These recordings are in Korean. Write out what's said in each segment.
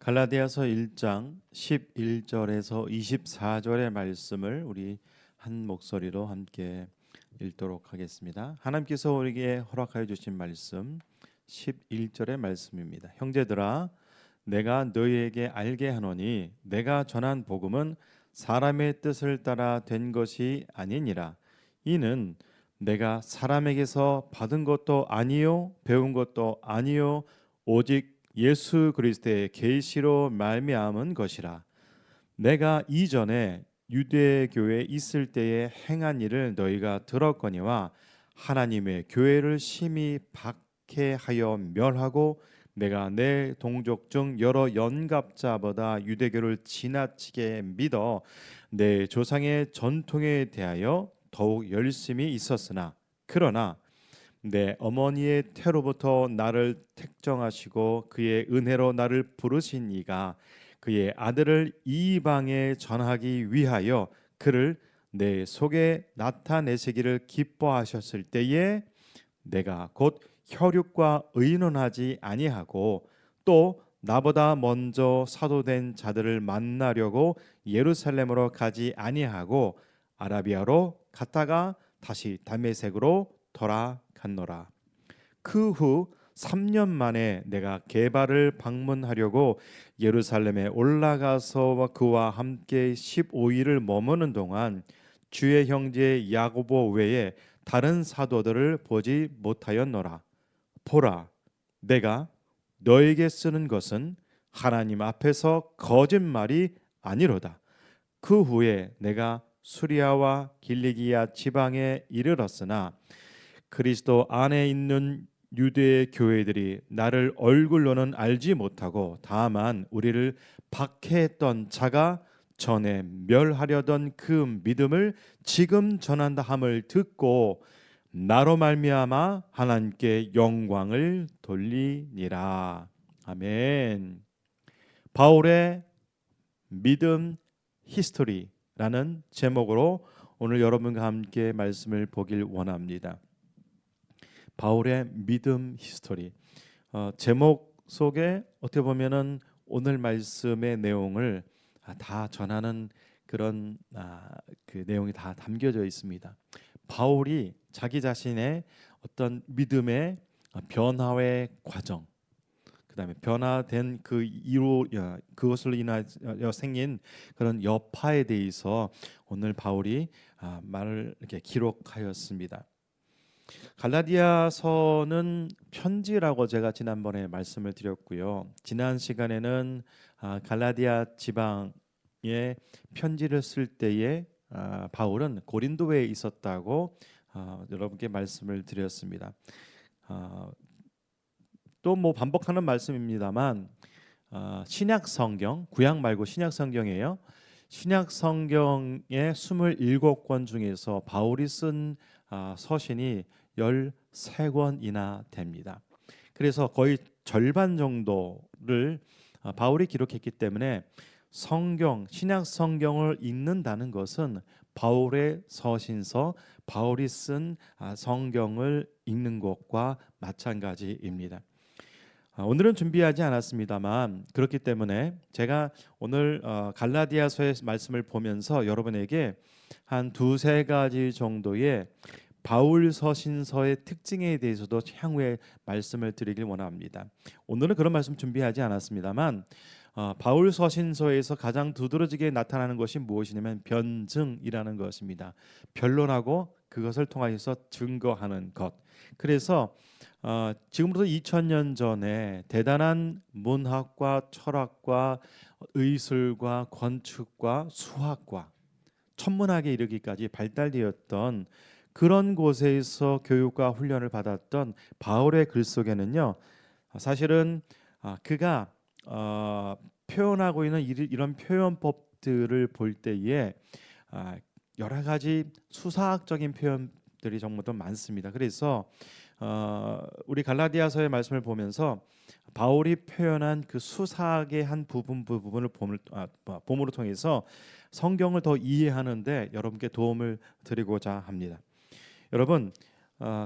갈라디아서 1장 11절에서 24절의 말씀을 우리 한 목소리로 함께 읽도록 하겠습니다. 하나님께서 우리에게 허락하여 주신 말씀 11절의 말씀입니다. 형제들아, 내가 너희에게 알게 하노니 내가 전한 복음은 사람의 뜻을 따라 된 것이 아니니라. 이는 내가 사람에게서 받은 것도 아니요 배운 것도 아니요 오직 예수 그리스도의 계시로 말미암은 것이라. 내가 이전에 유대 교회에 있을 때에 행한 일을 너희가 들었거니와 하나님의 교회를 심히 박해하여 멸하고 내가 내 동족 중 여러 연갑자보다 유대교를 지나치게 믿어 내 조상의 전통에 대하여 더욱 열심히 있었으나 그러나 내 어머니의 태로부터 나를 택정하시고 그의 은혜로 나를 부르신 이가 그의 아들을 이방에 전하기 위하여 그를 내 속에 나타내시기를 기뻐하셨을 때에 내가 곧 혈육과 의논하지 아니하고 또 나보다 먼저 사도된 자들을 만나려고 예루살렘으로 가지 아니하고 아라비아로 갔다가 다시 다메섹으로 돌아갔노라. 그 후 3년 만에 내가 게바를 방문하려고 예루살렘에 올라가서 그와 함께 15일을 머무는 동안 주의 형제 야고보 외에 다른 사도들을 보지 못하였노라. 보라, 내가 너에게 쓰는 것은 하나님 앞에서 거짓말이 아니로다. 그 후에 내가 수리아와 길리기아 지방에 이르렀으나 그리스도 안에 있는 유대의 교회들이 나를 얼굴로는 알지 못하고 다만 우리를 박해했던 자가 전에 멸하려던 그 믿음을 지금 전한다 함을 듣고 나로 말미암아 하나님께 영광을 돌리니라. 아멘. 바울의 믿음 히스토리라는 제목으로 오늘 여러분과 함께 말씀을 보길 원합니다. 바울의 믿음 히스토리. 제목 속에 어떻게 보면은 오늘 말씀의 내용을 다 전하는 그런 그 내용이 다 담겨져 있습니다. 바울이 자기 자신의 어떤 믿음의 변화의 과정, 그다음에 변화된 그 이로 그것을 인하여 생긴 그런 여파에 대해서 오늘 바울이 말을 이렇게 기록하였습니다. 갈라디아서는 편지라고 제가 지난번에 말씀을 드렸고요. 지난 시간에는 갈라디아 지방에 편지를 쓸 때에 바울은 고린도에 있었다고 여러분께 말씀을 드렸습니다. 또 뭐 반복하는 말씀입니다만 신약 성경, 구약 말고 신약 성경이에요. 신약 성경의 27권 중에서 바울이 쓴 서신이 13권이나 됩니다. 그래서 거의 절반 정도를 바울이 기록했기 때문에 성경, 신약 성경을 읽는다는 것은 바울의 서신서, 바울이 쓴 성경을 읽는 것과 마찬가지입니다. 오늘은 준비하지 않았습니다만 그렇기 때문에 제가 오늘 갈라디아서의 말씀을 보면서 여러분에게 한 두세 가지 정도의 바울 서신서의 특징에 대해서도 향후에 말씀을 드리길 원합니다. 오늘은 그런 말씀 준비하지 않았습니다만 바울 서신서에서 가장 두드러지게 나타나는 것이 무엇이냐면 변증이라는 것입니다. 변론하고 그것을 통하여서 증거하는 것. 그래서 지금부터 2000년 전에 대단한 문학과 철학과 의술과 건축과 수학과 천문학에 이르기까지 발달되었던 그런 곳에서 교육과 훈련을 받았던 바울의 글 속에는요, 사실은 그가 표현하고 있는 이런 표현법들을 볼 때에 여러 가지 수사학적인 표현들이 정말 더 많습니다. 그래서 우리 갈라디아서의 말씀을 보면서 바울이 표현한 그 수사학의 한 부분을 봄으로 통해서 성경을 더 이해하는데 여러분께 도움을 드리고자 합니다. 여러분,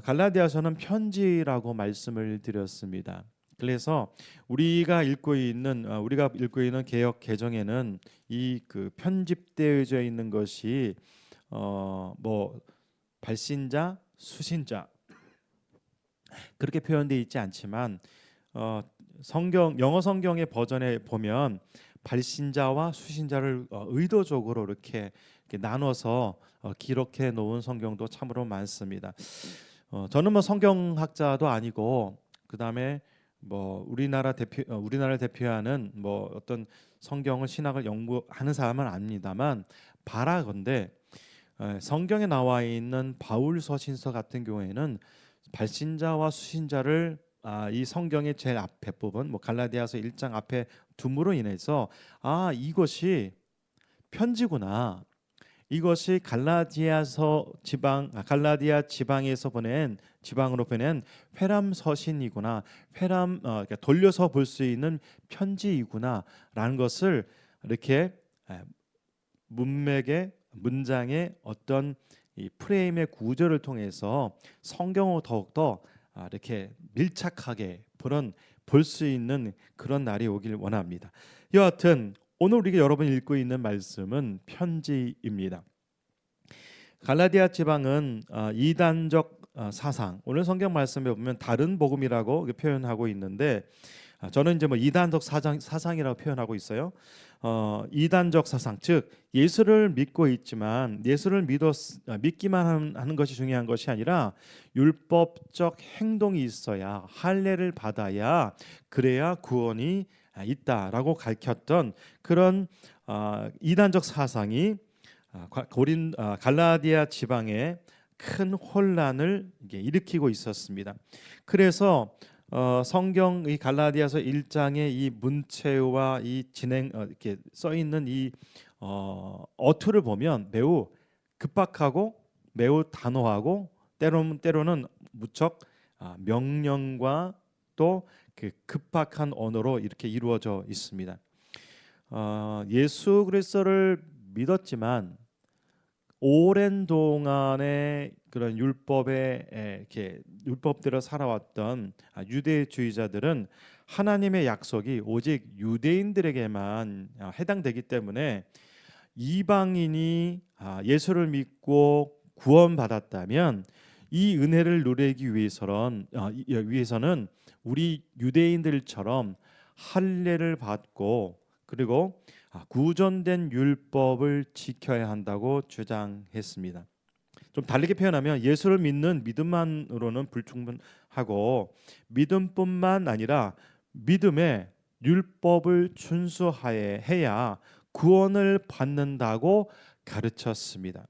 갈라디아서는 편지라고 말씀을 드렸습니다. 그래서 우리가 읽고 있는 개역 개정에는 이 그 편집되어져 있는 것이 뭐 발신자, 수신자 그렇게 표현되어 있지 않지만 성경 영어 성경의 버전에 보면 발신자와 수신자를 의도적으로 이렇게 나눠서 기록해 놓은 성경도 참으로 많습니다. 저는 뭐 성경학자도 아니고 그다음에 뭐 우리나라를 대표하는 뭐 어떤 성경을 신학을 연구하는 사람은 아닙니다만 바라건대 성경에 나와 있는 바울 서신서 같은 경우에는 발신자와 수신자를 이 성경의 제일 앞에 부분 뭐 갈라디아서 1장 앞에 둠으로 인해서 이것이 편지구나. 이것이 갈라디아 지방으로 보낸 회람 서신이구나. 그러니까 돌려서 볼 수 있는 편지이구나라는 것을 이렇게 문장의 어떤 이 프레임의 구조를 통해서 성경을 더욱더 이렇게 밀착하게 볼 수 있는 그런 날이 오길 원합니다. 여하튼 오늘 우리가 여러분이 읽고 있는 말씀은 편지입니다. 갈라디아 지방은 이단적 사상, 오늘 성경 말씀에 보면 다른 복음이라고 표현하고 있는데 저는 이제 뭐 이단적 사상이라고 표현하고 있어요. 이단적 사상, 즉 예수를 믿고 있지만 예수를 믿기만 하는 것이 중요한 것이 아니라 율법적 행동이 있어야 할례를 받아야 그래야 구원이 있다라고 가르쳤던 그런 이단적 사상이 갈라디아 지방에 큰 혼란을 일으키고 있었습니다. 그래서 성경 이 갈라디아서 1장의 이 문체와 이 진행 이렇게 써 있는 이 어투를 보면 매우 급박하고 매우 단호하고 때로는 무척 명령과 또 그 급박한 언어로 이렇게 이루어져 있습니다. 예수 그리스도를 믿었지만 오랜 동안의 그런 율법대로 살아왔던 유대주의자들은 하나님의 약속이 오직 유대인들에게만 해당되기 때문에 이방인이 예수를 믿고 구원받았다면 이 은혜를 누리기 위해서는 우리 유대인들처럼 할례를 받고 그리고 구전된 율법을 지켜야 한다고 주장했습니다. 좀 다르게 표현하면 예수를 믿는 믿음만으로는 불충분하고 믿음뿐만 아니라 믿음의 율법을 준수해야 구원을 받는다고 가르쳤습니다.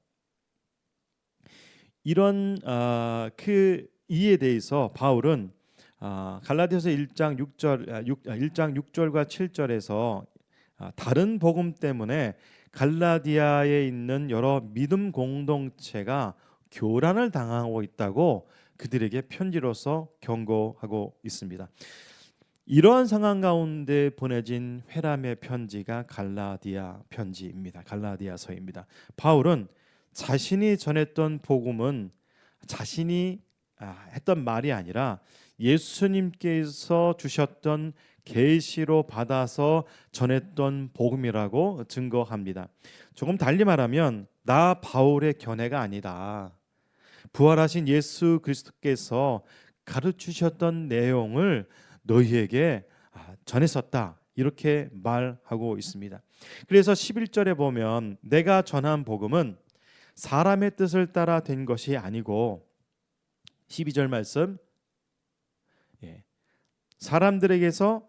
이런 그 이에 대해서 바울은 갈라디아서 1장 6절과 7절에서 다른 복음 때문에 갈라디아에 있는 여러 믿음 공동체가 교란을 당하고 있다고 그들에게 편지로서 경고하고 있습니다. 이러한 상황 가운데 보내진 회람의 편지가 갈라디아 편지입니다. 갈라디아서입니다. 바울은 자신이 전했던 복음은 자신이 했던 말이 아니라 예수님께서 주셨던 계시로 받아서 전했던 복음이라고 증거합니다. 조금 달리 말하면 나 바울의 견해가 아니다. 부활하신 예수 그리스도께서 가르치셨던 내용을 너희에게 전했었다. 이렇게 말하고 있습니다. 그래서 11절에 보면 내가 전한 복음은 사람의 뜻을 따라 된 것이 아니고 12절 말씀 사람들에게서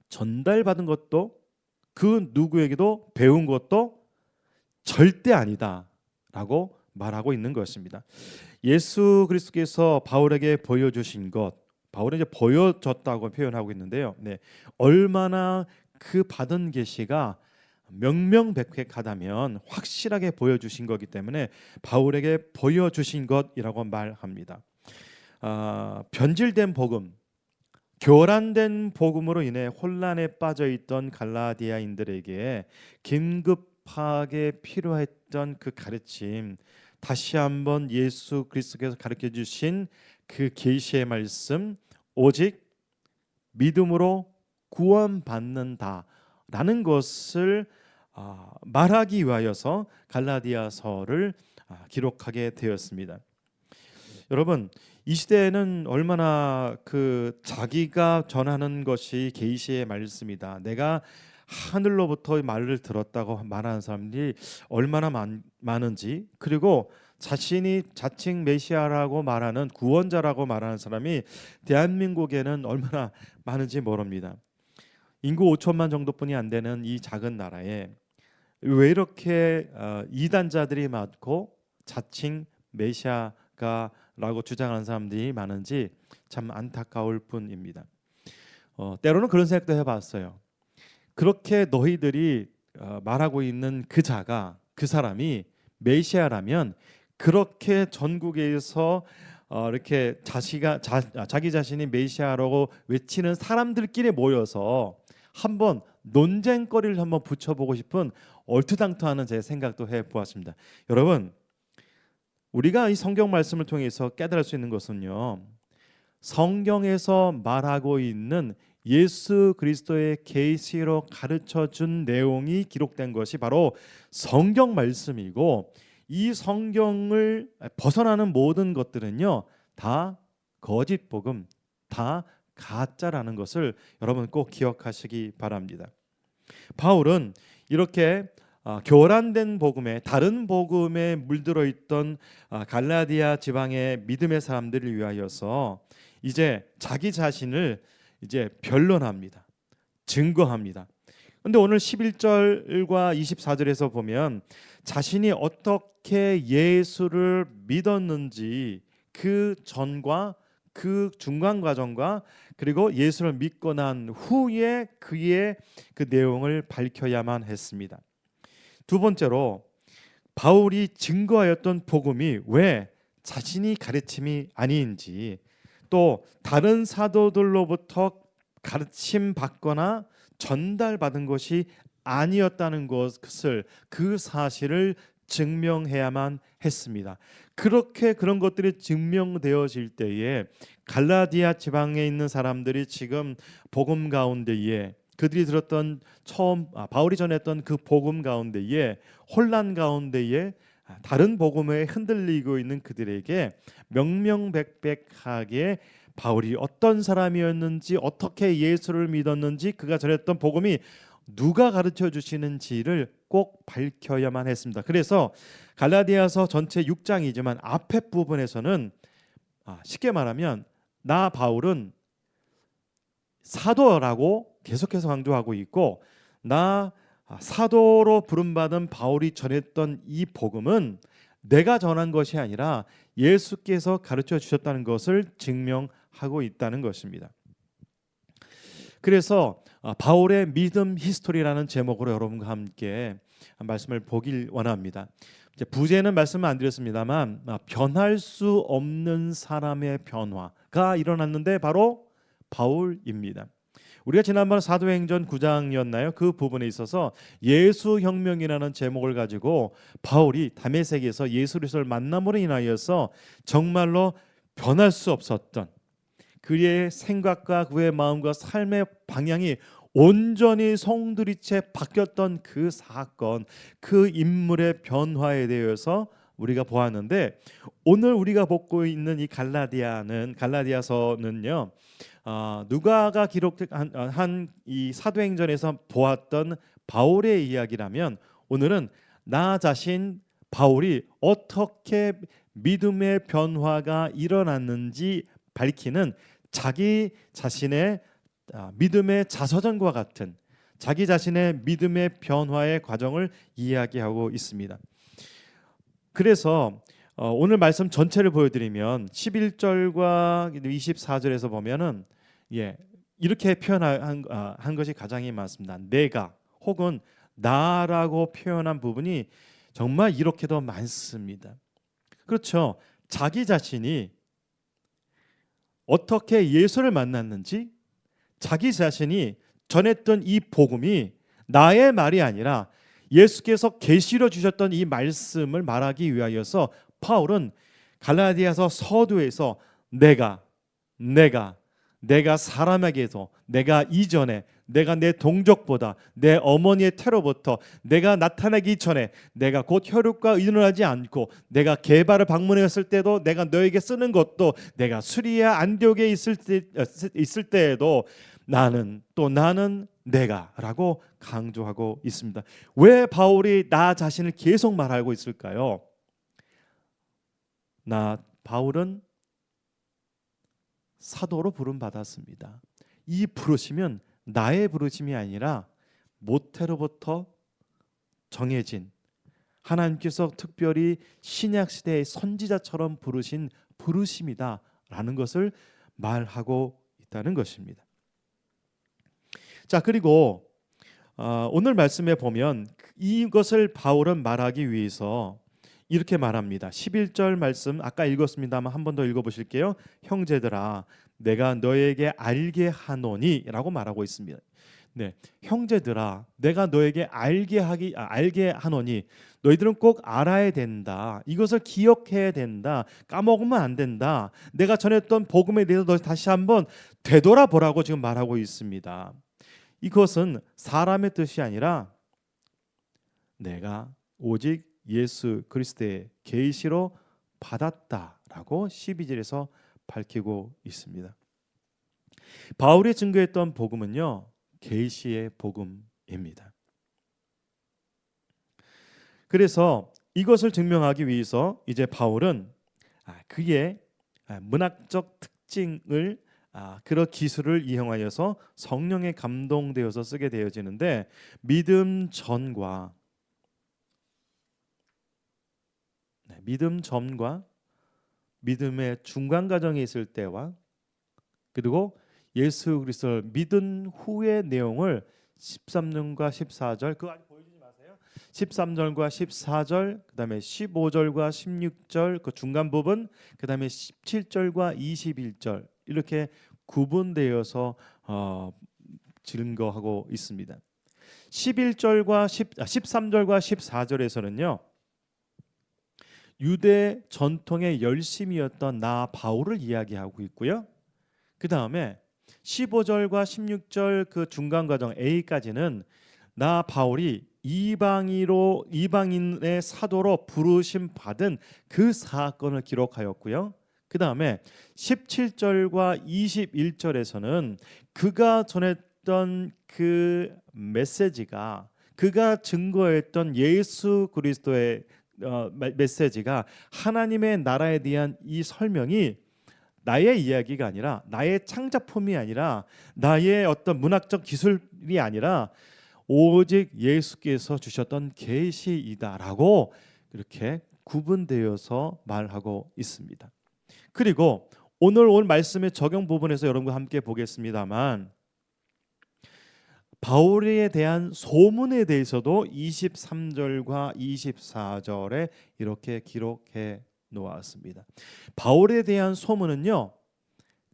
전달받은 것도 그 누구에게도 배운 것도 절대 아니다라고 말하고 있는 것입니다. 예수 그리스도께서 바울에게 보여주신 것, 바울은 이제 보여줬다고 표현하고 있는데요. 얼마나 그 받은 계시가 명명백백하다면 확실하게 보여주신 거기 때문에 바울에게 보여주신 것이라고 말합니다. 변질된 복음, 교란된 복음으로 인해 혼란에 빠져있던 갈라디아인들에게 긴급하게 필요했던 그 가르침, 다시 한번 예수 그리스도께서 가르쳐 주신 그 계시의 말씀, 오직 믿음으로 구원받는다라는 것을 말하기 위하여서 갈라디아서를 기록하게 되었습니다. 여러분, 이 시대에는 얼마나 자기가 전하는 것이 계시의 말씀이다, 내가 하늘로부터 말을 들었다고 말하는 사람들이 얼마나 많은지, 그리고 자신이 자칭 메시아라고 말하는, 구원자라고 말하는 사람이 대한민국에는 얼마나 많은지 모릅니다. 인구 5천만 정도뿐이 안 되는 이 작은 나라에 왜 이렇게 이단자들이 많고 자칭 메시아가라고 주장하는 사람들이 많은지 참 안타까울 뿐입니다. 때로는 그런 생각도 해봤어요. 그렇게 너희들이 말하고 있는 그 사람이 메시아라면 그렇게 전국에서 이렇게 자기 자신이 메시아라고 외치는 사람들끼리 모여서 한번 논쟁거리를 한번 붙여보고 싶은 얼토당토하는 제 생각도 해보았습니다. 여러분, 우리가 이 성경 말씀을 통해서 깨달을 수 있는 것은요, 성경에서 말하고 있는 예수 그리스도의 계시로 가르쳐준 내용이 기록된 것이 바로 성경 말씀이고, 이 성경을 벗어나는 모든 것들은요 다 거짓 복음, 다 가짜라는 것을 여러분 꼭 기억하시기 바랍니다. 바울은 이렇게 교란된 복음에, 다른 복음에 물들어 있던 갈라디아 지방의 믿음의 사람들을 위하여서 이제 자기 자신을 이제 변론합니다. 증거합니다. 그런데 오늘 11절과 24절에서 보면 자신이 어떻게 예수를 믿었는지, 그 전과 그 중간 과정과 그리고 예수를 믿고 난 후에 그의 그 내용을 밝혀야만 했습니다. 두 번째로, 바울이 증거하였던 복음이 왜 자신이 가르침이 아닌지, 또 다른 사도들로부터 가르침 받거나 전달받은 것이 아니었다는 것을, 그 사실을 증명해야만 했습니다. 그렇게 그런 것들이 증명되어질 때에 갈라디아 지방에 있는 사람들이 지금 복음 가운데에, 그들이 들었던 바울이 전했던 그 복음 가운데에, 혼란 가운데에 다른 복음에 흔들리고 있는 그들에게 명명백백하게 바울이 어떤 사람이었는지, 어떻게 예수를 믿었는지, 그가 전했던 복음이 누가 가르쳐 주시는지를 꼭 밝혀야만 했습니다. 그래서 갈라디아서 전체 6장이지만 앞에 부분에서는 쉽게 말하면 나 바울은 사도라고 계속해서 강조하고 있고, 나 사도로 부름받은 바울이 전했던 이 복음은 내가 전한 것이 아니라 예수께서 가르쳐 주셨다는 것을 증명하고 있다는 것입니다. 그래서 바울의 믿음 히스토리라는 제목으로 여러분과 함께 말씀을 보길 원합니다. 이제 부제는 말씀을 안 드렸습니다만, 변할 수 없는 사람의 변화가 일어났는데 바로 바울입니다. 우리가 지난번 사도행전 9장이었나요? 그 부분에 있어서 예수혁명이라는 제목을 가지고 바울이 다메섹에서 예수 그리스도를 만남으로 인하여서 정말로 변할 수 없었던 그의 생각과 그의 마음과 삶의 방향이 온전히 송두리째 바뀌었던 그 사건, 그 인물의 변화에 대해서 우리가 보았는데, 오늘 우리가 보고 있는 이 갈라디아서는요, 누가가 기록한 이 사도행전에서 보았던 바울의 이야기라면, 오늘은 나 자신 바울이 어떻게 믿음의 변화가 일어났는지 밝히는 자기 자신의 믿음의 자서전과 같은 자기 자신의 믿음의 변화의 과정을 이야기하고 있습니다. 그래서 오늘 말씀 전체를 보여드리면 11절과 24절에서 보면은 이렇게 표현한 것이 가장 많습니다. 내가 혹은 나라고 표현한 부분이 정말 이렇게도 많습니다. 그렇죠. 자기 자신이 어떻게 예수를 만났는지, 자기 자신이 전했던 이 복음이 나의 말이 아니라 예수께서 계시로 주셨던 이 말씀을 말하기 위하여서 바울은 갈라디아서 서두에서 내가 내가 사람에게서, 내가 이전에, 내가 내 동족보다, 내 어머니의 태로부터 내가 나타나기 전에, 내가 곧 혈육과 의논하지 않고 내가 게바를 방문했을 때도, 내가 너에게 쓰는 것도, 내가 수리아 안디옥에 있을 때에도 나는, 또 나는 내가라고 강조하고 있습니다. 왜 바울이 나 자신을 계속 말하고 있을까요? 바울은 사도로 부름 받았습니다. 이 부르심은 나의 부르심이 아니라 모태로부터 정해진, 하나님께서 특별히 신약 시대의 선지자처럼 부르신 부르심이다라는 것을 말하고 있다는 것입니다. 자, 그리고 오늘 말씀에 보면 이것을 바울은 말하기 위해서 이렇게 말합니다. 11절 말씀 아까 읽었습니다만 한 번 더 읽어보실게요. 형제들아, 내가 너에게 알게 하노니 라고 말하고 있습니다. 네, 형제들아, 내가 너에게 알게 하노니, 너희들은 꼭 알아야 된다. 이것을 기억해야 된다. 까먹으면 안 된다. 내가 전했던 복음에 대해서 너 다시 한번 되돌아보라고 지금 말하고 있습니다. 이것은 사람의 뜻이 아니라 내가 오직 예수 그리스도의 계시로 받았다라고 12절에서 밝히고 있습니다. 바울이 증거했던 복음은요, 계시의 복음입니다. 그래서 이것을 증명하기 위해서 이제 바울은 그의 문학적 특징을, 그런 기술을 이용하여서 성령에 감동되어서 쓰게 되어지는데, 믿음 전과 믿음의 중간 과정에 있을 때와, 그리고 예수 그리스도를 믿은 후의 내용을 13절과 14절, 그거 아직 보여주지 마세요. 13절과 14절, 그다음에 15절과 16절 그 중간 부분, 그다음에 17절과 21절 이렇게 구분되어서 증거하고 있습니다. 13절과 14절에서는요, 유대 전통의 열심이었던 나 바울을 이야기하고 있고요. 그 다음에 15절과 16절 그 중간 과정 A까지는 나 바울이 이방인의 사도로 부르심 받은 그 사건을 기록하였고요. 그 다음에 17절과 21절에서는 그가 전했던 그 메시지가, 그가 증거했던 예수 그리스도의 메시지가, 하나님의 나라에 대한 이 설명이 나의 이야기가 아니라, 나의 창작품이 아니라, 나의 어떤 문학적 기술이 아니라 오직 예수께서 주셨던 계시이다라고 이렇게 구분되어서 말하고 있습니다. 그리고 오늘 말씀의 적용 부분에서 여러분과 함께 보겠습니다만, 바울에 대한 소문에 대해서도 23절과 24절에 이렇게 기록해 놓았습니다. 바울에 대한 소문은요,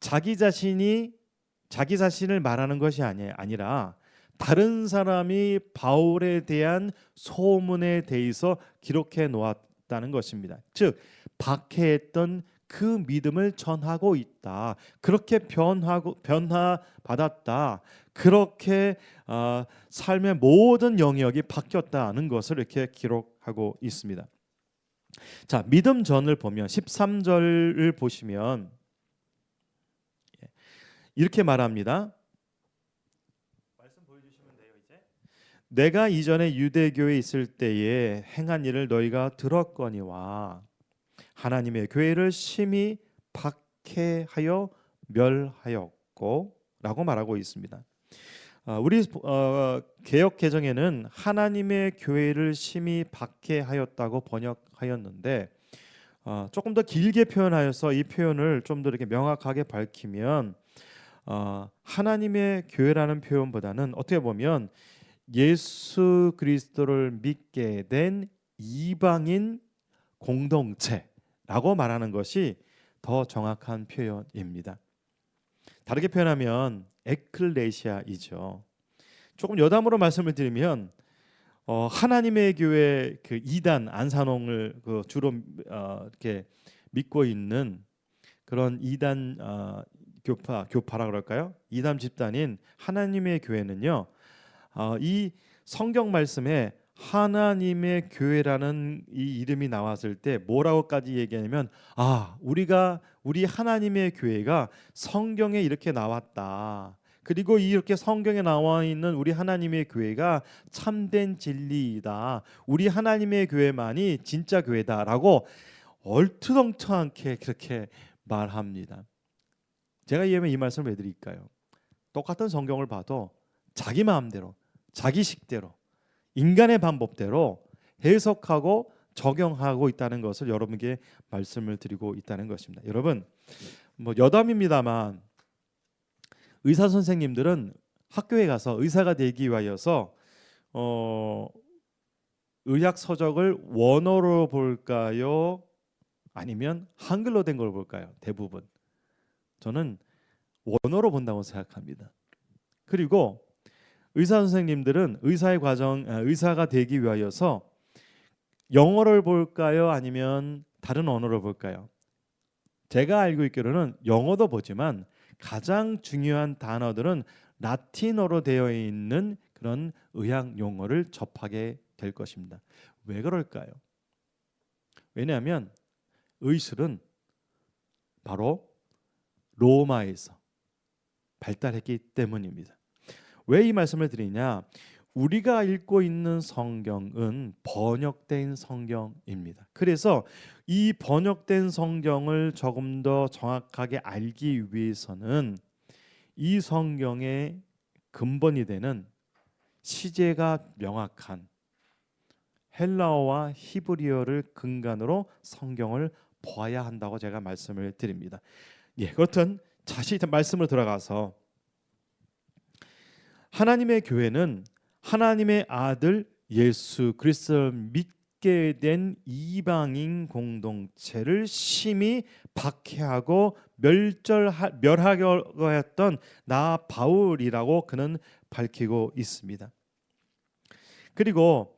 자기 자신을 말하는 것이 아니라 다른 사람이 바울에 대한 소문에 대해서 기록해 놓았다는 것입니다. 즉, 박해했던 그 믿음을 전하고 있다. 그렇게 변화받았다. 그렇게 삶의 모든 영역이 바뀌었다는 것을 이렇게 기록하고 있습니다. 자, 믿음 전을 보면 13절을 보시면 이렇게 말합니다. 말씀 보여주시면 돼요. 이제 내가 이전에 유대교에 있을 때에 행한 일을 너희가 들었거니와 하나님의 교회를 심히 박해하여 멸하였고 라고 말하고 있습니다. 우리 개역 개정에는 하나님의 교회를 심히 박해하였다고 번역하였는데, 조금 더 길게 표현하여서 이 표현을 좀 더 이렇게 명확하게 밝히면, 하나님의 교회라는 표현보다는 어떻게 보면 예수 그리스도를 믿게 된 이방인 공동체라고 말하는 것이 더 정확한 표현입니다. 다르게 표현하면 에클레시아이죠. 조금 여담으로 말씀을 드리면, 하나님의 교회 그 이단 안산홍을 주로 이렇게 믿고 있는 그런 이단 교파라 그럴까요? 이단 집단인 하나님의 교회는요. 이 성경 말씀에 하나님의 교회라는 이 이름이 나왔을 때 뭐라고까지 얘기하냐면 우리 하나님의 교회가 성경에 이렇게 나왔다. 그리고 이렇게 성경에 나와 있는 우리 하나님의 교회가 참된 진리이다. 우리 하나님의 교회만이 진짜 교회다라고 얼토당토않게 그렇게 말합니다. 제가 이 말씀을 왜 드릴까요? 똑같은 성경을 봐도 자기 마음대로, 자기 식대로, 인간의 방법대로 해석하고 적용하고 있다는 것을 여러분께 말씀을 드리고 있다는 것입니다. 여러분, 여담입니다만 의사 선생님들은 학교에 가서 의사가 되기 위하여서 의학 서적을 원어로 볼까요? 아니면 한글로 된 걸 볼까요? 대부분 저는 원어로 본다고 생각합니다. 그리고 의사 선생님들은 의사가 되기 위하여서 영어를 볼까요? 아니면 다른 언어를 볼까요? 제가 알고 있기로는 영어도 보지만 가장 중요한 단어들은 라틴어로 되어 있는 그런 의학 용어를 접하게 될 것입니다. 왜 그럴까요? 왜냐하면 의술은 바로 로마에서 발달했기 때문입니다. 왜 이 말씀을 드리냐? 우리가 읽고 있는 성경은 번역된 성경입니다. 그래서 이 번역된 성경을 조금 더 정확하게 알기 위해서는 이 성경의 근본이 되는 시제가 명확한 헬라어와 히브리어를 근간으로 성경을 보아야 한다고 제가 말씀을 드립니다. 그렇든 다시 말씀으로 들어가서 하나님의 교회는 하나님의 아들 예수 그리스도를 믿게 된 이방인 공동체를 심히 박해하고 멸하려고 했던 나 바울이라고 그는 밝히고 있습니다. 그리고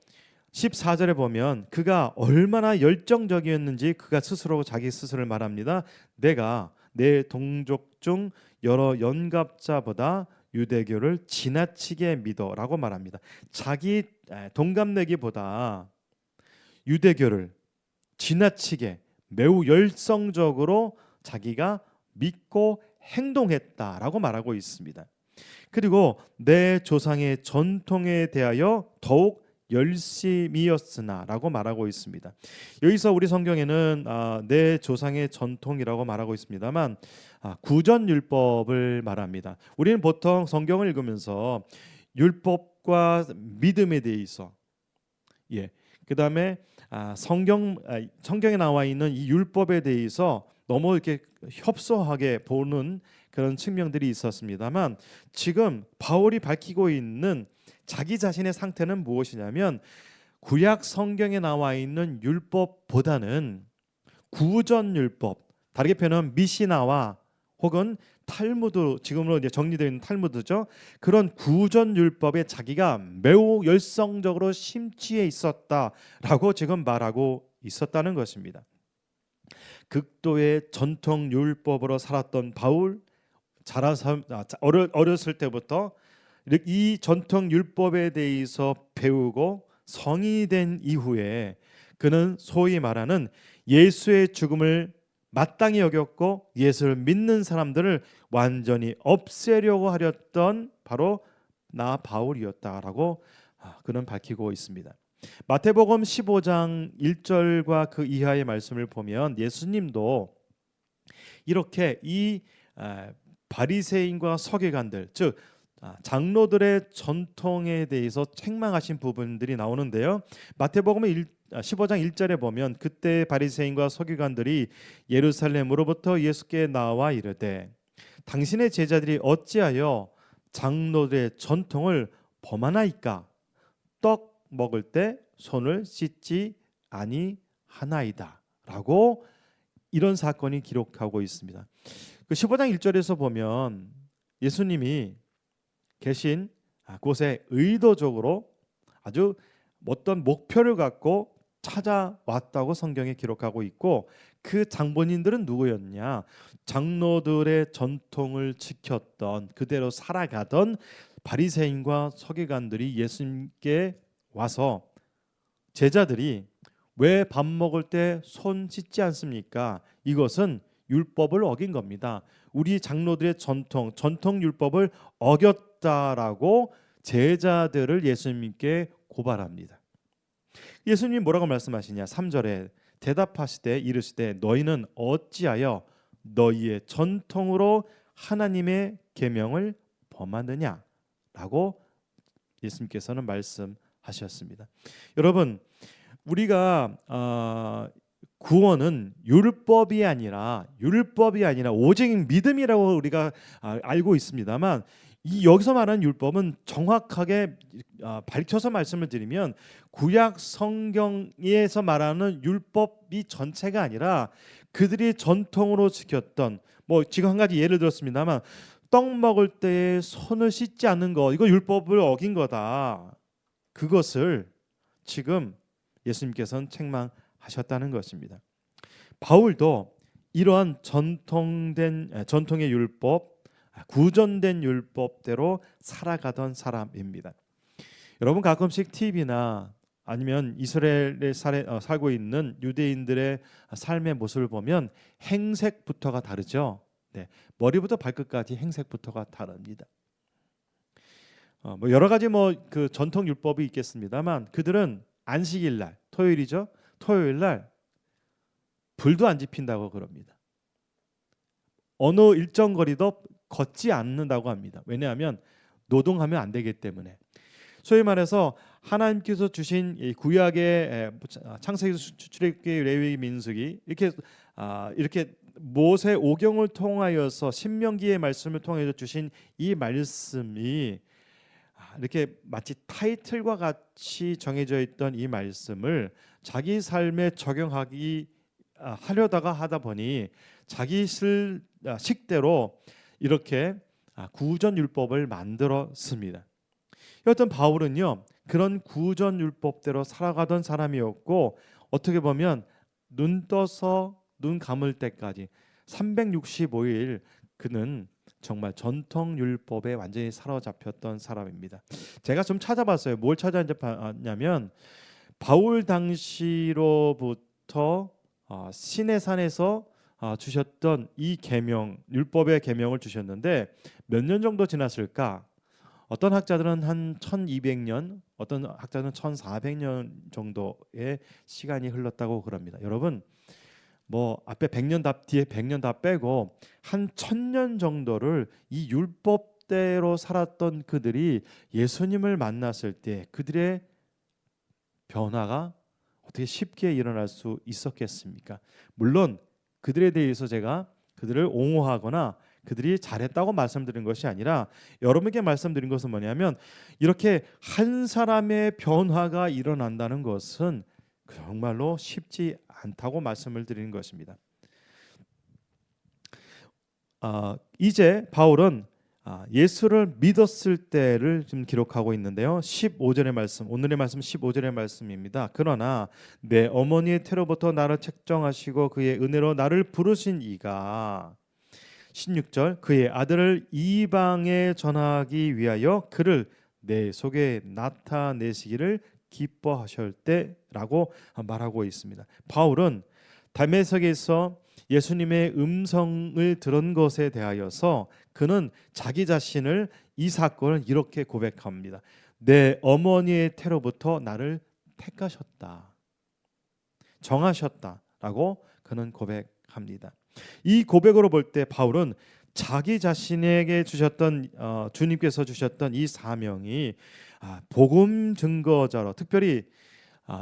14절에 보면 그가 얼마나 열정적이었는지 그가 스스로 자기 스스로를 말합니다. 내가 내 동족 중 여러 연갑자보다 유대교를 지나치게 믿어라고 말합니다. 자기 동갑내기보다 유대교를 지나치게 매우 열성적으로 자기가 믿고 행동했다라고 말하고 있습니다. 그리고 내 조상의 전통에 대하여 더욱 열심이었으나라고 말하고 있습니다. 여기서 우리 성경에는 내 조상의 전통이라고 말하고 있습니다만 구전율법을 말합니다. 우리는 보통 성경을 읽으면서 율법과 믿음에 대해서 그다음에 성경에 나와 있는 이 율법에 대해서 너무 이렇게 협소하게 보는 그런 측면들이 있었습니다만 지금 바울이 밝히고 있는 자기 자신의 상태는 무엇이냐면 구약 성경에 나와 있는 율법보다는 구전율법, 다르게 표현하면 미시나와 혹은 탈무드, 지금으로 이제 정리되어 있는 탈무드죠. 그런 구전율법에 자기가 매우 열성적으로 심취해 있었다라고 지금 말하고 있었다는 것입니다. 극도의 전통 율법으로 살았던 바울, 어렸을 때부터 이 전통 율법에 대해서 배우고 성인이 된 이후에 그는 소위 말하는 예수의 죽음을 마땅히 여겼고 예수를 믿는 사람들을 완전히 없애려고 하렸던 바로 나 바울이었다라고 그는 밝히고 있습니다. 마태복음 15장 1절과 그 이하의 말씀을 보면 예수님도 이렇게 이 바리새인과 서기관들, 즉 장로들의 전통에 대해서 책망하신 부분들이 나오는데요. 마태복음 15장 1절에 보면 그때 바리새인과 서기관들이 예루살렘으로부터 예수께 나와 이르되 당신의 제자들이 어찌하여 장로들의 전통을 범하나이까? 떡 먹을 때 손을 씻지 아니하나이다 라고 이런 사건이 기록하고 있습니다. 그 15장 1절에서 보면 예수님이 계신 곳에 의도적으로 아주 어떤 목표를 갖고 찾아왔다고 성경에 기록하고 있고, 그 장본인들은 누구였냐? 장로들의 전통을 지켰던, 그대로 살아가던 바리새인과 서기관들이 예수님께 와서, 제자들이 왜 밥 먹을 때 손 씻지 않습니까? 이것은 율법을 어긴 겁니다. 우리 장로들의 전통 율법을 어겼다라고 제자들을 예수님께 고발합니다. 예수님이 뭐라고 말씀하시냐? 3절에 대답하시되 이르시되 너희는 어찌하여 너희의 전통으로 하나님의 계명을 범하느냐라고 예수님께서는 말씀하셨습니다. 여러분, 우리가 구원은 율법이 아니라 오직 믿음이라고 우리가 알고 있습니다만, 이 여기서 말하는 율법은 정확하게 밝혀서 말씀을 드리면, 구약 성경에서 말하는 율법이 전체가 아니라 그들이 전통으로 지켰던, 뭐 지금 한 가지 예를 들었습니다만, 떡 먹을 때 손을 씻지 않는 거, 이거 율법을 어긴 거다. 그것을 지금 예수님께서는 책망하셨다는 것입니다. 바울도 이러한 전통의 율법, 구전된 율법대로 살아가던 사람입니다. 여러분, 가끔씩 TV나 아니면 이스라엘에 살고 있는 유대인들의 삶의 모습을 보면 행색부터가 다르죠. 네, 머리부터 발끝까지 행색부터가 다릅니다. 뭐 여러 가지 그 전통 율법이 있겠습니다만, 그들은 안식일 날, 토요일이죠. 토요일 날 불도 안 지핀다고 그럽니다. 어느 일정 거리도 걷지 않는다고 합니다. 왜냐하면 노동하면 안 되기 때문에. 소위 말해서 하나님께서 주신 이 구약의 창세기, 출애굽기, 레위기, 민수기, 이렇게 모세 오경을 통하여서 신명기의 말씀을 통해서 주신 이 말씀이 이렇게 마치 타이틀과 같이 정해져 있던 이 말씀을 자기 삶에 하려다가 하다 보니 자기 식대로 이렇게 구전 율법을 만들었습니다. 여하튼 바울은요, 그런 구전 율법대로 살아가던 사람이었고, 어떻게 보면 눈 떠서 눈 감을 때까지 365일 그는 정말 전통 율법에 완전히 사로잡혔던 사람입니다. 제가 좀 찾아봤어요. 뭘 찾아봤냐면, 바울 당시로부터 시내산에서 주셨던 이 계명, 율법의 계명을 주셨는데 몇 년 정도 지났을까? 어떤 학자들은 한 1200년, 어떤 학자들은 1400년 정도의 시간이 흘렀다고 그럽니다. 여러분, 뭐 앞에 100년 뒤에 100년 다 빼고 한 1000년 정도를 이 율법대로 살았던 그들이 예수님을 만났을 때 그들의 변화가 어떻게 쉽게 일어날 수 있었겠습니까? 물론 그들에 대해서 제가 그들을 옹호하거나 그들이 잘했다고 말씀드린 것이 아니라, 여러분에게 말씀드린 것은 뭐냐면, 이렇게 한 사람의 변화가 일어난다는 것은 정말로 쉽지 않다고 말씀을 드리는 것입니다. 이제 바울은 예수를 믿었을 때를 지금 기록하고 있는데요. 15절의 말씀, 오늘의 말씀 15절의 말씀입니다. 그러나 내 어머니의 태로부터 나를 책정하시고 그의 은혜로 나를 부르신 이가, 16절, 그의 아들을 이방에 전하기 위하여 그를 내 속에 나타내시기를 기뻐하실 때라고 말하고 있습니다. 바울은 다메섹에서 예수님의 음성을 들은 것에 대하여서 그는 자기 자신을, 이 사건을 이렇게 고백합니다. 내 어머니의 태로부터 나를 택하셨다, 정하셨다라고 그는 고백합니다. 이 고백으로 볼 때 바울은 자기 자신에게 주셨던 주님께서 주셨던 이 사명이 복음 증거자로, 특별히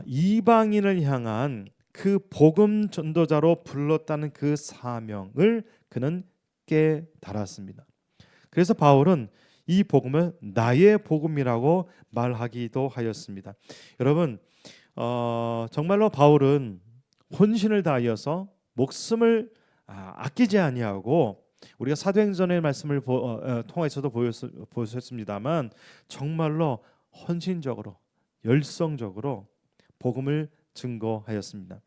이방인을 향한 그 복음 전도자로 불렀다는 그 사명을 그는 깨달았습니다. 그래서 바울은 이 복음을 나의 복음이라고 말하기도 하였습니다. 여러분, 정말로 바울은 혼신을 다하여서 목숨을 아끼지 아니하고, 우리가 사도행전의 말씀을 통해서도 보셨습니다만 정말로 헌신적으로, 열성적으로 복음을 증거하였습니다.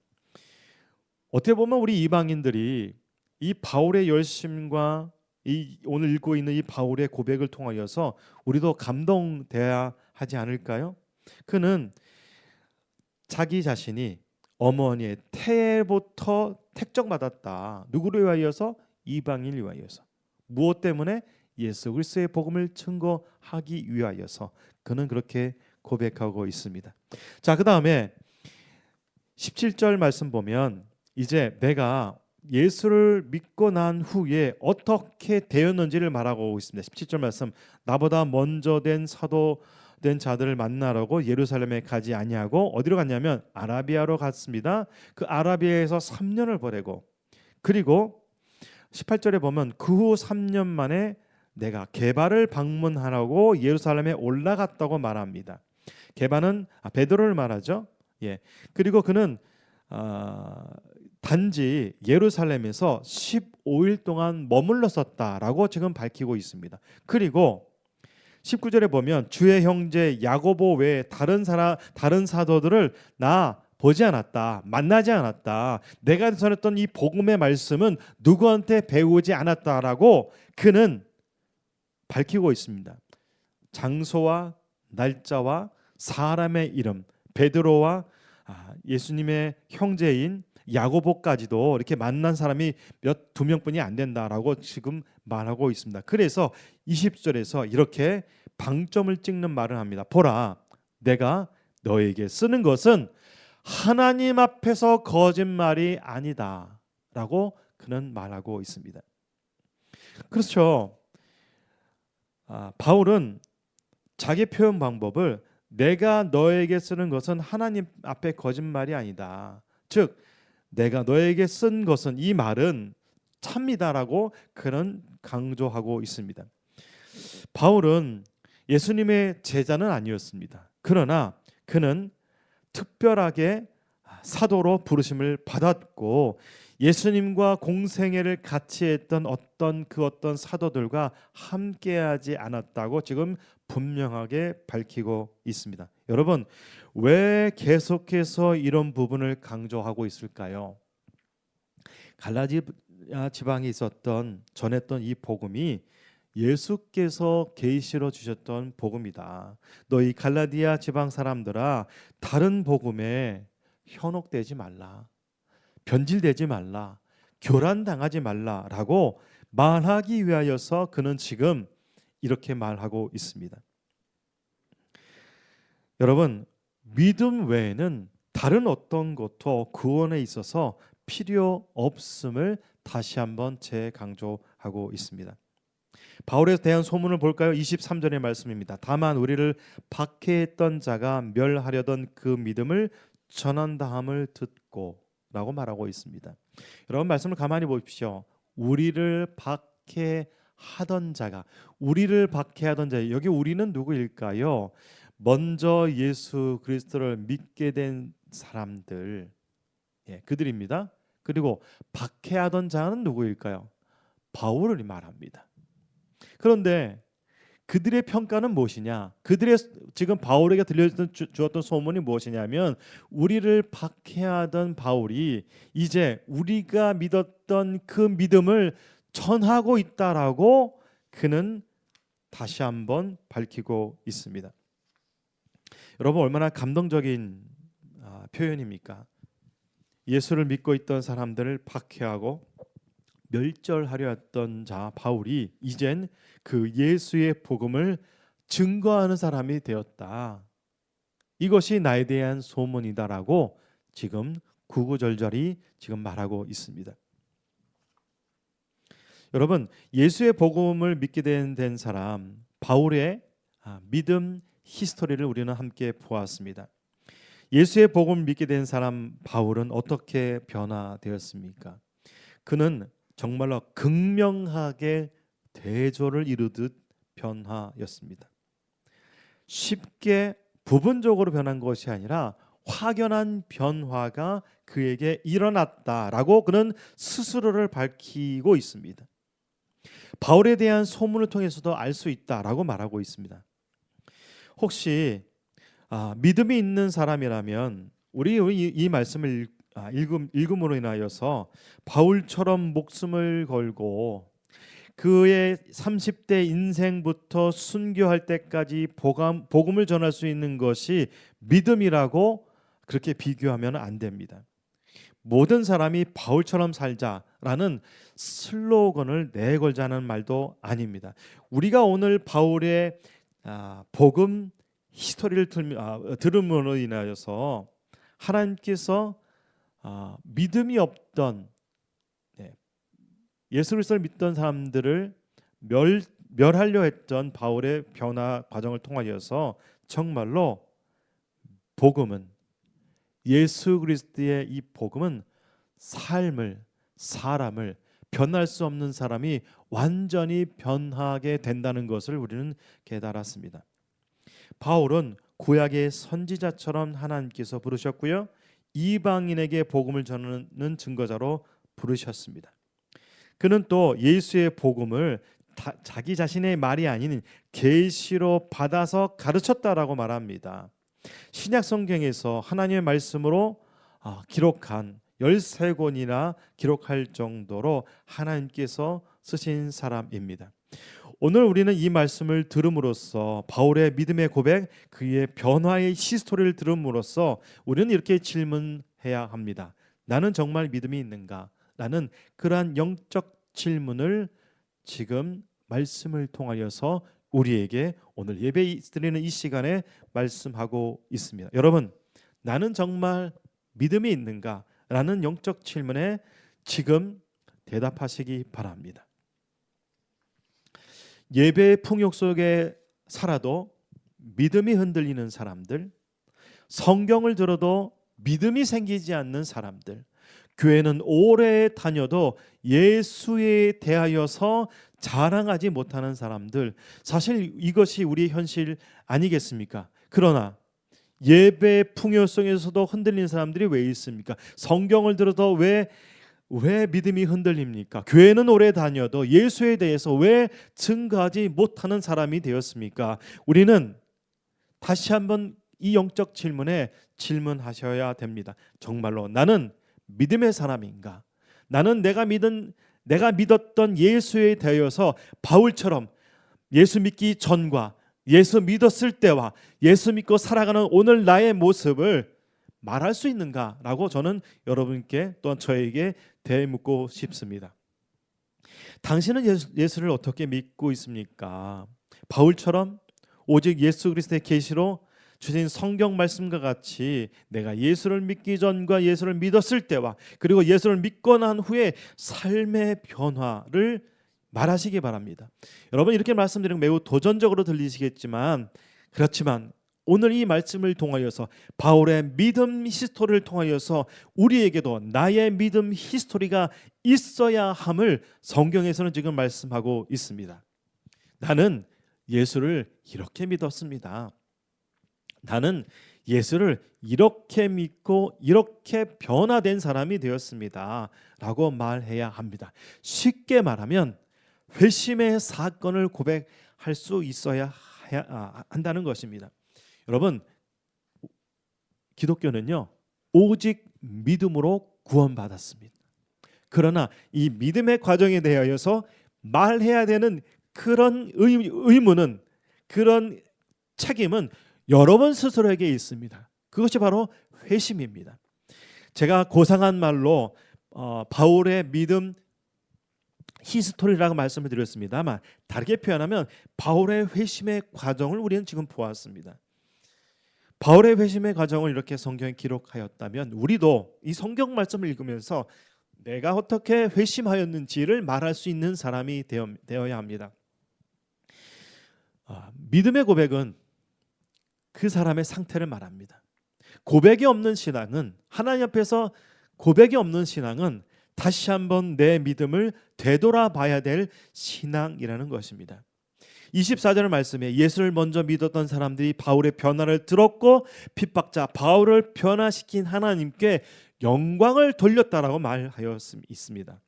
어떻게 보면 우리 이방인들이 이 바울의 열심과 이 오늘 읽고 있는 이 바울의 고백을 통하여서 우리도 감동돼야 하지 않을까요? 그는 자기 자신이 어머니의 태부터 택정받았다. 누구를 위하여서? 이방인을 위하여서. 무엇 때문에? 예수 그리스도의 복음을 증거하기 위하여서 그는 그렇게 고백하고 있습니다. 자, 그 다음에 17절 말씀 보면 이제 내가 예수를 믿고 난 후에 어떻게 되었는지를 말하고 있습니다. 17절 말씀, 나보다 먼저 된 사도 된 자들을 만나라고 예루살렘에 가지 아니하고 어디로 갔냐면 아라비아로 갔습니다. 그 아라비아에서 3년을 보내고, 그리고 18절에 보면 그 후 3년 만에 내가 게바를 방문하라고 예루살렘에 올라갔다고 말합니다. 게바는 베드로를 말하죠. 예. 그리고 그는 단지 예루살렘에서 15일 동안 머물렀었다라고 지금 밝히고 있습니다. 그리고 19절에 보면 주의 형제 야고보 외에 다른 사도들을 나 보지 않았다, 만나지 않았다, 내가 전했던 이 복음의 말씀은 누구한테 배우지 않았다라고 그는 밝히고 있습니다. 장소와 날짜와 사람의 이름, 베드로와 예수님의 형제인 야고보까지도 이렇게 만난 사람이 두 명뿐이 안 된다라고 지금 말하고 있습니다. 그래서 20절에서 이렇게 방점을 찍는 말을 합니다. 보라, 내가 너에게 쓰는 것은 하나님 앞에서 거짓말이 아니다 라고 그는 말하고 있습니다. 그렇죠. 바울은 자기 표현 방법을 내가 너에게 쓰는 것은 하나님 앞에 거짓말이 아니다, 즉 내가 너에게 쓴 것은, 이 말은 참이다라고 그는 강조하고 있습니다. 바울은 예수님의 제자는 아니었습니다. 그러나 그는 특별하게 사도로 부르심을 받았고 예수님과 공생애를 같이 했던 어떤 사도들과 함께하지 않았다고 지금 분명하게 밝히고 있습니다. 여러분, 왜 계속해서 이런 부분을 강조하고 있을까요? 갈라디아 지방에 전했던 이 복음이 예수께서 계시로 주셨던 복음이다. 너희 갈라디아 지방 사람들아, 다른 복음에 현혹되지 말라, 변질되지 말라, 교란당하지 말라라고 말하기 위하여서 그는 지금 이렇게 말하고 있습니다. 여러분, 믿음 외에는 다른 어떤 것도 구원에 있어서 필요 없음을 다시 한번 재강조하고 있습니다. 바울에 대한 소문을 볼까요? 23절의 말씀입니다. 다만 우리를 박해했던 자가 멸하려던 그 믿음을 전한다함을 듣고 라고 말하고 있습니다. 여러분, 말씀을 가만히 보십시오. 우리를 박해하던 자가, 우리를 박해하던 자, 여기 우리는 누구일까요? 먼저 예수 그리스도를 믿게 된 사람들, 그들입니다. 그리고 박해하던 자는 누구일까요? 바울을 말합니다. 그런데 그들의 평가는 무엇이냐? 그들의 지금 바울에게 들려주었던 소문이 무엇이냐면 우리를 박해하던 바울이 이제 우리가 믿었던 그 믿음을 전하고 있다라고 그는 다시 한번 밝히고 있습니다. 여러분, 얼마나 감동적인 표현입니까? 예수를 믿고 있던 사람들을 박해하고 멸절하려 했던 자 바울이 이젠 그 예수의 복음을 증거하는 사람이 되었다. 이것이 나에 대한 소문이다라고 지금 구구절절히 지금 말하고 있습니다. 여러분, 예수의 복음을 믿게 된 사람 바울의 믿음 히스토리를 우리는 함께 보았습니다. 예수의 복음을 믿게 된 사람 바울은 어떻게 변화되었습니까? 그는 정말로 극명하게 대조를 이루듯 변화였습니다. 쉽게 부분적으로 변한 것이 아니라 확연한 변화가 그에게 일어났다라고 그는 스스로를 밝히고 있습니다. 바울에 대한 소문을 통해서도 알 수 있다라고 말하고 있습니다. 혹시 믿음이 있는 사람이라면 우리 이 말씀을 읽음으로 인하여서 바울처럼 목숨을 걸고 그의 30대 인생부터 순교할 때까지 복음을 전할 수 있는 것이 믿음이라고 그렇게 비교하면 안 됩니다. 모든 사람이 바울처럼 살자라는 슬로건을 내걸자는 말도 아닙니다. 우리가 오늘 바울의 복음 히스토리를 들음으로 인하여서 하나님께서 믿음이 없던 예수 그리스도를 믿던 사람들을 멸하려 했던 바울의 변화 과정을 통하여서 정말로 복음은 예수 그리스도의 이 복음은 사람을 변할 수 없는 사람이 완전히 변하게 된다는 것을 우리는 깨달았습니다. 바울은 구약의 선지자처럼 하나님께서 부르셨고요, 이방인에게 복음을 전하는 증거자로 부르셨습니다. 그는 또 예수의 복음을 자기 자신의 말이 아닌 계시로 받아서 가르쳤다라고 말합니다. 신약 성경에서 하나님의 말씀으로 기록한 13권이나 기록할 정도로 하나님께서 쓰신 사람입니다. 오늘 우리는 이 말씀을 들음으로써 바울의 믿음의 고백, 그의 변화의 히스토리를 들음으로써 우리는 이렇게 질문해야 합니다. 나는 정말 믿음이 있는가? 라는 그러한 영적 질문을 지금 말씀을 통하여서 우리에게 오늘 예배 드리는 이 시간에 말씀하고 있습니다. 여러분, 나는 정말 믿음이 있는가? 라는 영적 질문에 지금 대답하시기 바랍니다. 예배의 풍욕 속에 살아도 믿음이 흔들리는 사람들, 성경을 들어도 믿음이 생기지 않는 사람들, 교회는 오래 다녀도 예수에 대하여서 자랑하지 못하는 사람들, 사실 이것이 우리의 현실 아니겠습니까? 그러나 예배 풍요 속에서도 흔들리는 사람들이 왜 있습니까? 성경을 들어도 왜 믿음이 흔들립니까? 교회는 오래 다녀도 예수에 대해서 왜 증거하지 못하는 사람이 되었습니까? 우리는 다시 한번 이 영적 질문에 질문하셔야 됩니다. 정말로 나는 믿음의 사람인가? 나는 내가 믿었던 예수에 대하여서 바울처럼 예수 믿기 전과 예수 믿었을 때와 예수 믿고 살아가는 오늘 나의 모습을 말할 수 있는가라고 저는 여러분께 또한 저에게 대묻고 싶습니다. 당신은 예수를 어떻게 믿고 있습니까? 바울처럼 오직 예수 그리스도의 계시로 주신 성경 말씀과 같이 내가 예수를 믿기 전과 예수를 믿었을 때와 그리고 예수를 믿고 난 후에 삶의 변화를 말하시기 바랍니다. 여러분, 이렇게 말씀드리면 매우 도전적으로 들리시겠지만, 그렇지만 오늘 이 말씀을 통하여서 바울의 믿음 히스토리를 통하여서 우리에게도 나의 믿음 히스토리가 있어야 함을 성경에서는 지금 말씀하고 있습니다. 나는 예수를 이렇게 믿었습니다. 나는 예수를 이렇게 믿고 이렇게 변화된 사람이 되었습니다 라고 말해야 합니다. 쉽게 말하면 회심의 사건을 고백할 수 있어야 한다는 것입니다. 여러분, 기독교는요 오직 믿음으로 구원받았습니다. 그러나 이 믿음의 과정에 대하여서 말해야 되는 그런 의무는, 그런 책임은 여러분 스스로에게 있습니다. 그것이 바로 회심입니다. 제가 고상한 말로 바울의 믿음 히스토리라고 말씀을 드렸습니다만, 다르게 표현하면 바울의 회심의 과정을 우리는 지금 보았습니다. 바울의 회심의 과정을 이렇게 성경에 기록하였다면 우리도 이 성경 말씀을 읽으면서 내가 어떻게 회심하였는지를 말할 수 있는 사람이 되어야 합니다. 믿음의 고백은 그 사람의 상태를 말합니다. 고백이 없는 신앙은, 하나님 앞에서 고백이 없는 신앙은 다시 한번 내 믿음을 되돌아봐야 될 신앙이라는 것입니다. 24절 말씀에 예수를 먼저 믿었던 사람들이 바울의 변화를 들었고 핍박자 바울을 변화시킨 하나님께 영광을 돌렸다라고 말하여 있습니다.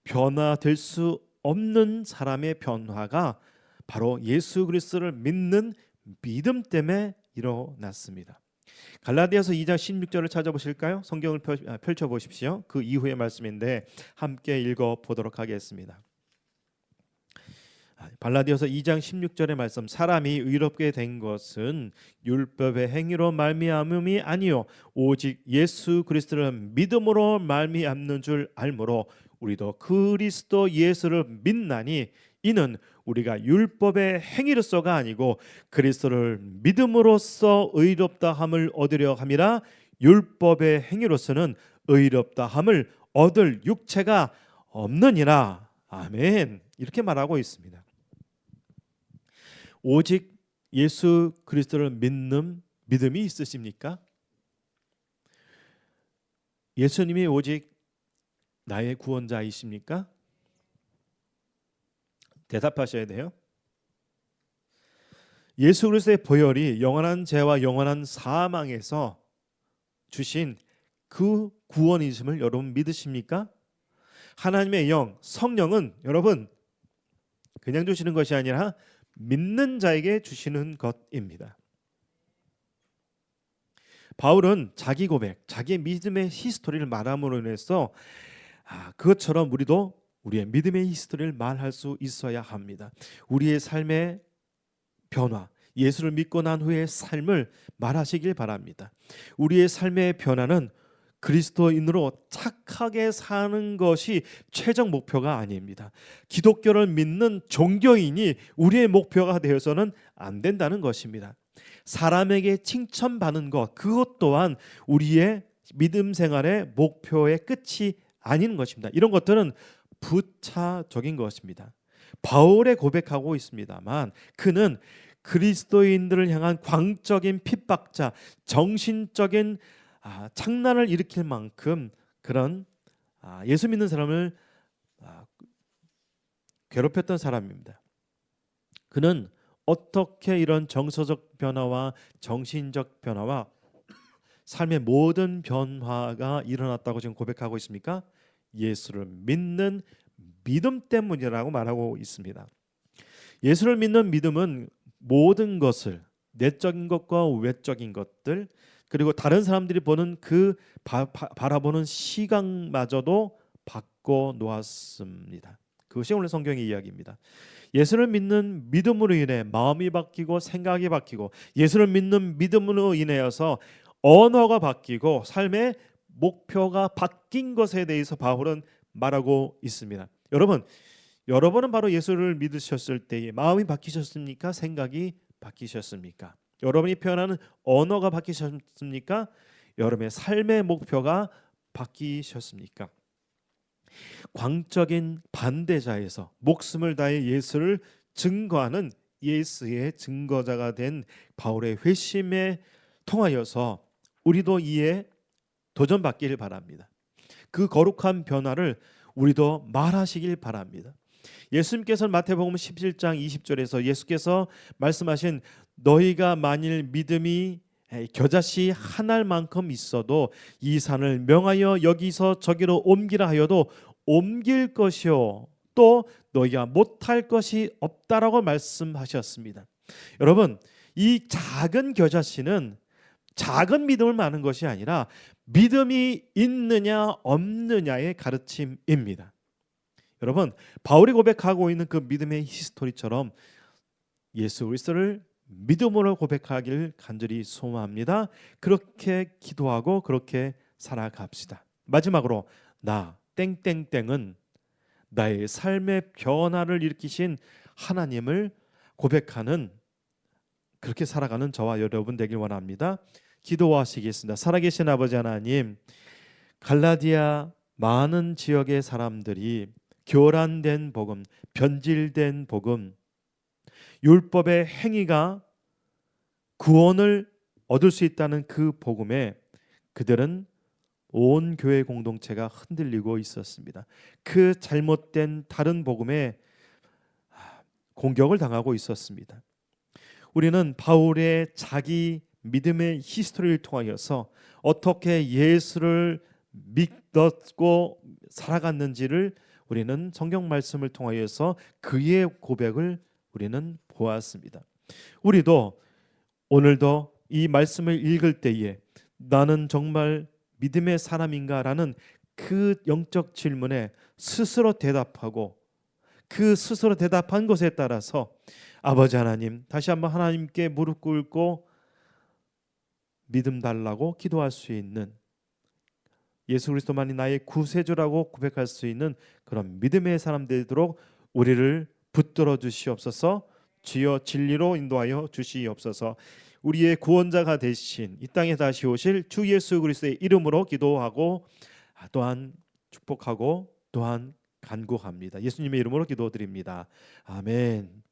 변화될 수 없는 사람의 변화가 바로 예수 그리스도를 믿는 믿음 때문에 일어났습니다. 갈라디아서 2장 16절을 찾아보실까요? 성경을 펼쳐 보십시오. 그 이후의 말씀인데 함께 읽어 보도록 하겠습니다. 갈라디아서 2장 16절의 말씀, 사람이 의롭게 된 것은 율법의 행위로 말미암음이 아니요 오직 예수 그리스도를 믿음으로 말미암는 줄 알므로 우리도 그리스도 예수를 믿나니 이는 우리가 율법의 행위로서가 아니고 그리스도를 믿음으로써 의롭다함을 얻으려 함이라. 율법의 행위로서는 의롭다함을 얻을 육체가 없느니라. 아멘. 이렇게 말하고 있습니다. 오직 예수 그리스도를 믿는 믿음이 있으십니까? 예수님이 오직 나의 구원자이십니까? 대답하셔야 돼요. 예수 그리스도의 보혈이 영원한 죄와 영원한 사망에서 주신 그 구원이심을 여러분 믿으십니까? 하나님의 영, 성령은 여러분 그냥 주시는 것이 아니라 믿는 자에게 주시는 것입니다. 바울은 자기 고백, 자기의 믿음의 히스토리를 말함으로 인해서 그것처럼 우리도 우리의 믿음의 히스토리를 말할 수 있어야 합니다. 우리의 삶의 변화, 예수를 믿고 난 후의 삶을 말하시길 바랍니다. 우리의 삶의 변화는 그리스도인으로 착하게 사는 것이 최종 목표가 아닙니다. 기독교를 믿는 종교인이 우리의 목표가 되어서는 안 된다는 것입니다. 사람에게 칭찬받는 것, 그것 또한 우리의 믿음 생활의 목표의 끝이 아닌 것입니다. 이런 것들은 부차적인 것입니다. 바울의 고백하고 있습니다만 그는 그리스도인들을 향한 광적인 핍박자, 정신적인 장난을 일으킬 만큼 그런 예수 믿는 사람을 괴롭혔던 사람입니다. 그는 어떻게 이런 정서적 변화와 정신적 변화와 삶의 모든 변화가 일어났다고 지금 고백하고 있습니까? 예수를 믿는 믿음 때문이라고 말하고 있습니다. 예수를 믿는 믿음은 모든 것을, 내적인 것과 외적인 것들, 그리고 다른 사람들이 보는 그 바라보는 시각마저도 바꿔 놓았습니다. 그것이 오늘 성경의 이야기입니다. 예수를 믿는 믿음으로 인해 마음이 바뀌고 생각이 바뀌고, 예수를 믿는 믿음으로 인하여서 언어가 바뀌고 삶의 목표가 바뀐 것에 대해서 바울은 말하고 있습니다. 여러분은 바로 예수를 믿으셨을 때에 마음이 바뀌셨습니까? 생각이 바뀌셨습니까? 여러분이 표현하는 언어가 바뀌셨습니까? 여러분의 삶의 목표가 바뀌셨습니까? 광적인 반대자에서 목숨을 다해 예수를 증거하는 예수의 증거자가 된 바울의 회심에 통하여서 우리도 이에 도전받기를 바랍니다. 그 거룩한 변화를 우리도 말하시길 바랍니다. 예수님께서는 마태복음 17장 20절에서 예수께서 말씀하신 너희가 만일 믿음이 겨자씨 한 알만큼 있어도 이 산을 명하여 여기서 저기로 옮기라 하여도 옮길 것이요 또 너희가 못할 것이 없다라고 말씀하셨습니다. 여러분, 이 작은 겨자씨는 작은 믿음을 말하는 것이 아니라 믿음이 있느냐 없느냐의 가르침입니다. 여러분, 바울이 고백하고 있는 그 믿음의 히스토리처럼 예수 그리스도를 믿음으로 고백하기를 간절히 소망합니다. 그렇게 기도하고 그렇게 살아갑시다. 마지막으로 나 땡땡땡은 나의 삶의 변화를 일으키신 하나님을 고백하는, 그렇게 살아가는 저와 여러분 되길 원합니다. 기도하시겠습니다. 살아계신 아버지 하나님, 갈라디아 많은 지역의 사람들이 교란된 복음, 변질된 복음, 율법의 행위가 구원을 얻을 수 있다는 그 복음에 그들은 온 교회 공동체가 흔들리고 있었습니다. 그 잘못된 다른 복음에 공격을 당하고 있었습니다. 우리는 바울의 자기 믿음의 히스토리를 통하여서 어떻게 예수를 믿었고 살아갔는지를 우리는 성경 말씀을 통하여서 그의 고백을 우리는 보았습니다. 우리도 오늘도 이 말씀을 읽을 때에 나는 정말 믿음의 사람인가라는 그 영적 질문에 스스로 대답하고 그 스스로 대답한 것에 따라서 아버지 하나님, 다시 한번 하나님께 무릎 꿇고 믿음 달라고 기도할 수 있는, 예수 그리스도만이 나의 구세주라고 고백할 수 있는 그런 믿음의 사람 되도록 우리를 붙들어 주시옵소서. 주여 진리로 인도하여 주시옵소서. 우리의 구원자가 되신 이 땅에 다시 오실 주 예수 그리스도의 이름으로 기도하고 또한 축복하고 또한 간구합니다. 예수님의 이름으로 기도드립니다. 아멘.